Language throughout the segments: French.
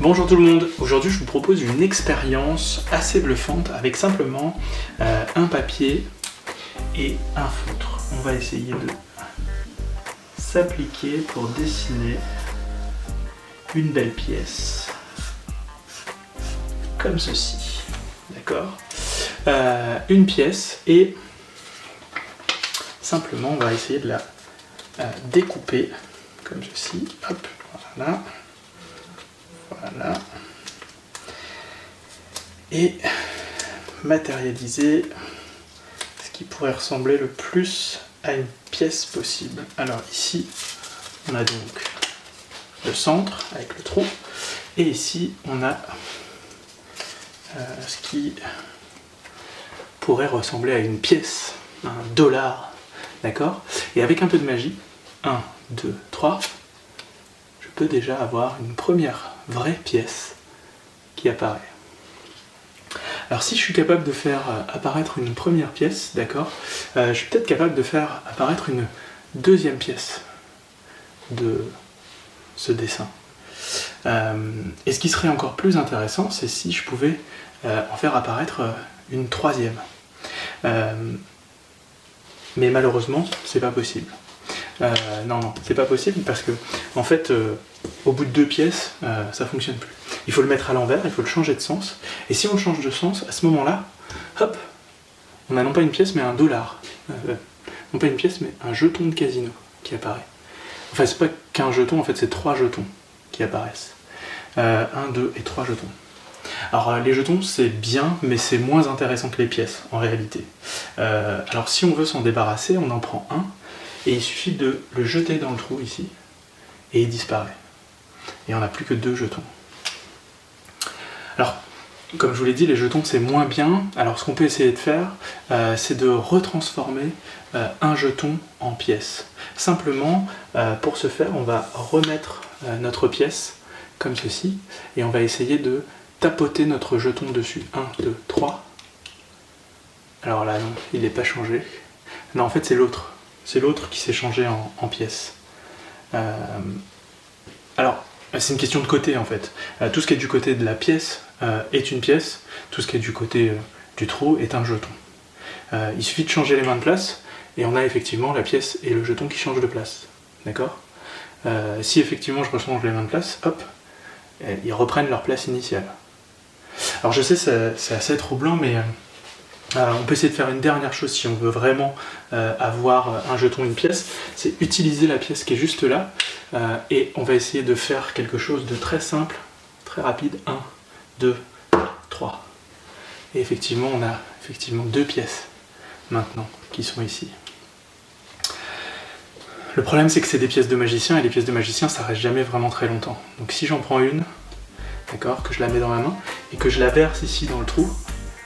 Bonjour tout le monde, aujourd'hui je vous propose une expérience assez bluffante avec simplement un papier et un feutre. On va essayer de s'appliquer pour dessiner une belle pièce, comme ceci, d'accord, une pièce et simplement on va essayer de la découper comme ceci, hop, voilà. Voilà. Et matérialiser ce qui pourrait ressembler le plus à une pièce possible. Alors ici, on a donc le centre avec le trou. Et ici, on a ce qui pourrait ressembler à une pièce, un dollar. D'accord ? Et avec un peu de magie, 1, 2, 3, je peux déjà avoir une première vraie pièce qui apparaît. Alors si je suis capable de faire apparaître une première pièce, d'accord, je suis peut-être capable de faire apparaître une deuxième pièce de ce dessin. Et ce qui serait encore plus intéressant, c'est si je pouvais en faire apparaître une troisième. Mais malheureusement, c'est pas possible. Non, c'est pas possible parce que, en fait, au bout de 2 pièces, ça fonctionne plus. Il faut le mettre à l'envers, il faut le changer de sens. Et si on le change de sens, à ce moment-là, hop, on a non pas une pièce, mais un dollar. Non pas une pièce, mais un jeton de casino qui apparaît. Enfin, c'est pas qu'un jeton, en fait, c'est 3 jetons qui apparaissent. 1, 2 et 3 jetons. Alors, les jetons, c'est bien, mais c'est moins intéressant que les pièces, en réalité. Alors, si on veut s'en débarrasser, on en prend un. Et il suffit de le jeter dans le trou ici, et il disparaît. Et on n'a plus que 2 jetons. Alors, comme je vous l'ai dit, les jetons c'est moins bien. Alors ce qu'on peut essayer de faire, c'est de retransformer un jeton en pièce. Simplement, pour ce faire, on va remettre notre pièce comme ceci, et on va essayer de tapoter notre jeton dessus. 1, 2, 3. Alors là, non, il n'est pas changé. Non, en fait, c'est l'autre. C'est l'autre qui s'est changé en pièce. Alors, c'est une question de côté en fait. Tout ce qui est du côté de la pièce est une pièce, tout ce qui est du côté du trou est un jeton. Il suffit de changer les mains de place et on a effectivement la pièce et le jeton qui changent de place. D'accord ? Si effectivement je rechange les mains de place, hop, ils reprennent leur place initiale. Alors je sais, c'est assez troublant, mais on peut essayer de faire une dernière chose si on veut vraiment avoir un jeton, une pièce, c'est utiliser la pièce qui est juste là et on va essayer de faire quelque chose de très simple, très rapide. 1, 2, 3. Et effectivement, on a effectivement 2 pièces maintenant qui sont ici. Le problème, c'est que c'est des pièces de magicien et les pièces de magicien, ça reste jamais vraiment très longtemps. Donc si j'en prends une, d'accord, que je la mets dans ma main et que je la verse ici dans le trou,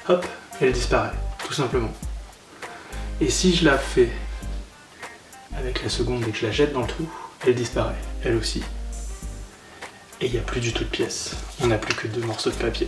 hop, elle disparaît, tout simplement. Et si je la fais avec la seconde et que je la jette dans le trou, elle disparaît, elle aussi. Et il n'y a plus du tout de pièces. On n'a plus que 2 morceaux de papier.